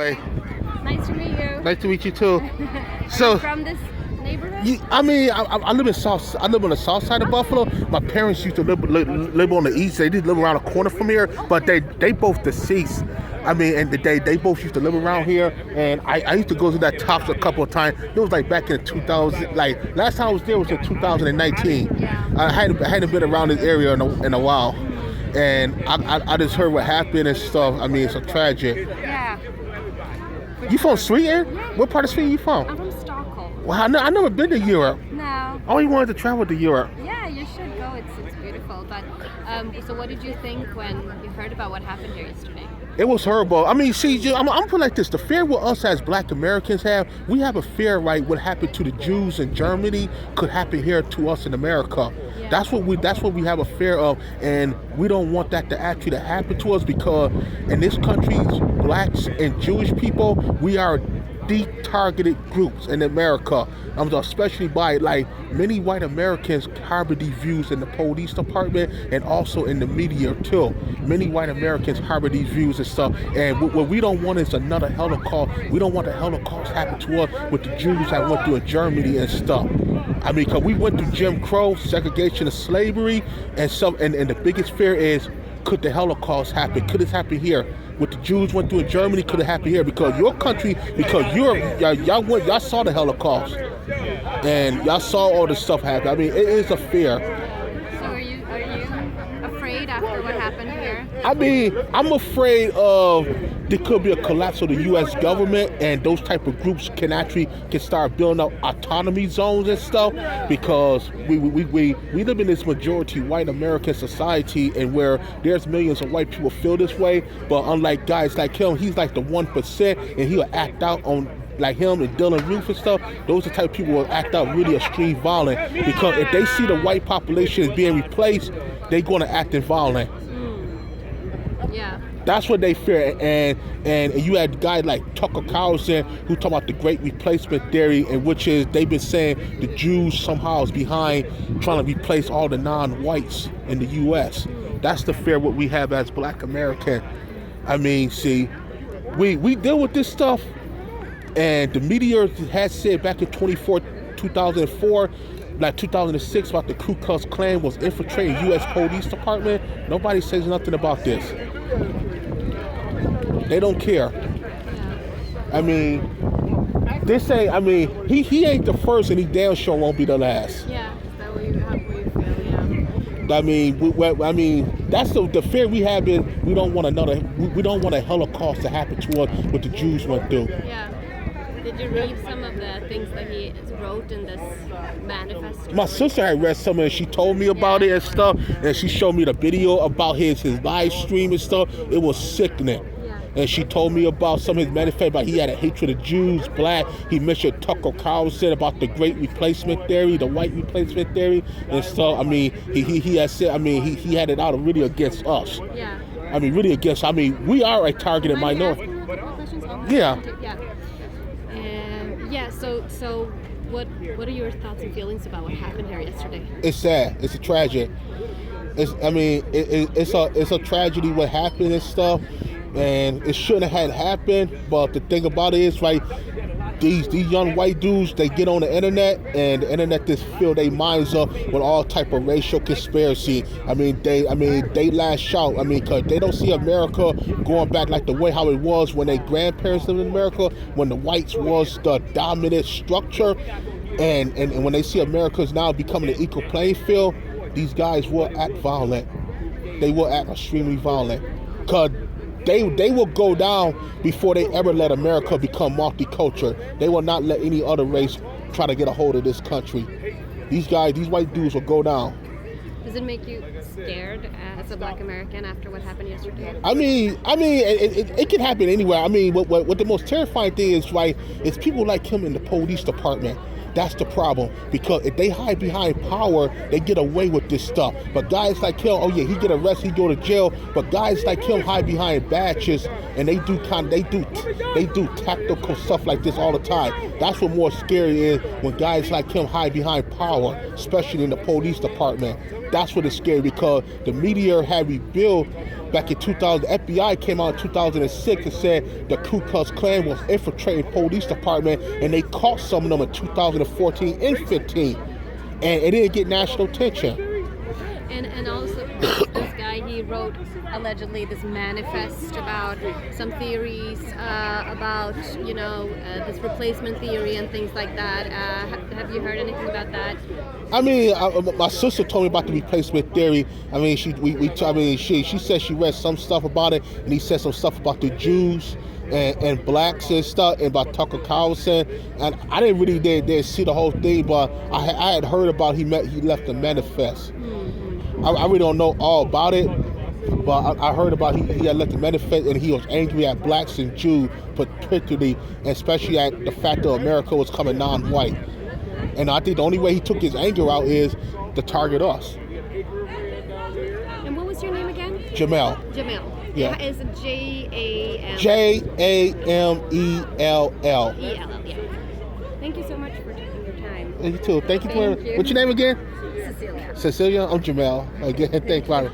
Hey, Nice to meet you. nice to meet you too. So, From this neighborhood? I live in South. I live on the south side of Buffalo. My parents used to live on the east. They did live around the corner from here, but they both deceased. And they both used to live around here. And I used to go to that Tops a couple of times. It was like back in 2000. Like last time I was there was in 2019. Yeah. I hadn't been around this area in a while, and I just heard what happened and stuff. It's a tragic. Yeah. You from Sweden? Yeah. What part of Sweden you from? I'm from Stockholm. Well, I never been to Europe. No. I always wanted to travel to Europe. Yeah, you should go. It's beautiful. But so what did you think when you heard about what happened here yesterday? It was horrible. I'm put like this. The fear with us as Black Americans we have a fear, right? What happened to the Jews in Germany could happen here to us in America. Yeah. That's what we have a fear of, and we don't want that to actually happen to us because in this country, Blacks and Jewish people, we are the targeted groups in America. Especially by like many white Americans harbor these views in the police department and also in the media too. Many white Americans harbor these views and stuff. And what we don't want is another Holocaust. We don't want the Holocaust happen to us with the Jews that went through in Germany and stuff. Because we went through Jim Crow, segregation, and slavery, and the biggest fear is, could the Holocaust happen? Could this happen here? What the Jews went through in Germany could have happened here because your country, because y'all saw the Holocaust, and y'all saw all this stuff happen. It is a fear. So are you afraid after what happened here? I'm afraid of there could be a collapse of the U.S. government, and those type of groups can start building up autonomy zones and stuff because we live in this majority white American society, and where there's millions of white people feel this way, but unlike guys like him, he's like the 1%, and he'll act out on like him and Dylan Roof and stuff. Those are the type of people who will act out really extreme violent because if they see the white population is being replaced, they're going to act in violent. Yeah. That's what they fear, and you had guys like Tucker Carlson who talk about the Great Replacement theory, in which is they've been saying the Jews somehow is behind trying to replace all the non-whites in the U.S. That's the fear what we have as Black American. We deal with this stuff, and the media had said back in 2004. Like 2006, about the Ku Klux Klan was infiltrating U.S. police department. Nobody says nothing about this. They don't care. This ain't. He ain't the first, and he damn sure won't be the last. Yeah. Is that what you feel? Yeah. That's the fear we have. Is we don't want a Holocaust to happen to us what the Jews went through. Yeah. Did you read some of the things that he wrote in this manifesto? My sister had read some, and she told me about it and stuff, and she showed me the video about his live stream and stuff. It was sickening. Yeah. And she told me about some of his manifesto, about he had a hatred of Jews, Black. He mentioned Tucker Carlson about the Great Replacement theory, the white replacement theory, and stuff. He had said, he had it out really against us. Yeah. Really against. We are a targeted minority. Yeah. Yeah. So what are your thoughts and feelings about what happened here yesterday? It's sad. It's a tragedy. It's a tragedy what happened and stuff, and it shouldn't have happened. But the thing about it is, right, these young white dudes, they get on the internet, and the internet just fill their minds up with all type of racial conspiracy. They lash out. Because they don't see America going back like the way how it was when their grandparents lived in America, when the whites was the dominant structure, and when they see America's now becoming an equal playing field, these guys will act violent. They will act extremely violent. Because they will go down before they ever let America become multicultural. They will not let any other race try to get a hold of this country. These white dudes will go down. Does it make you scared as a Black American after what happened yesterday? It can happen anywhere. What the most terrifying thing is, right, is people like him in the police department. That's the problem, because if they hide behind power, they get away with this stuff. But guys like him, oh yeah, he get arrested, he go to jail. But guys like him hide behind badges, and they do tactical stuff like this all the time. That's what more scary is, when guys like him hide behind power, especially in the police department. That's what is scary, because the media have revealed back in 2000, the FBI came out in 2006 and said the Ku Klux Klan was infiltrating police department, and they caught some of them in 2014 and 15, and it didn't get national attention. And also, this guy, he wrote allegedly this manifest about some theories about, this replacement theory and things like that. Have you heard anything about that? I mean, my sister told me about the replacement theory. I mean, she said she read some stuff about it, and he said some stuff about the Jews and blacks and stuff, and about Tucker Carlson. And I didn't really did see the whole thing, but I had heard about he left a manifest. I really don't know all about it, but I heard about he had left a manifest, and he was angry at blacks and Jews, particularly, and especially at the fact that America was coming non-white. And I think the only way he took his anger out is to target us. And what was your name again? Jamel. Jamel. Yeah. Is it J-A-M? Jamell. E-L-L, yeah. Thank you so much for taking your time. You too. Thank you. Thank you. What's your name again? Cecilia. Cecilia. I'm Jamel. Again, thank you.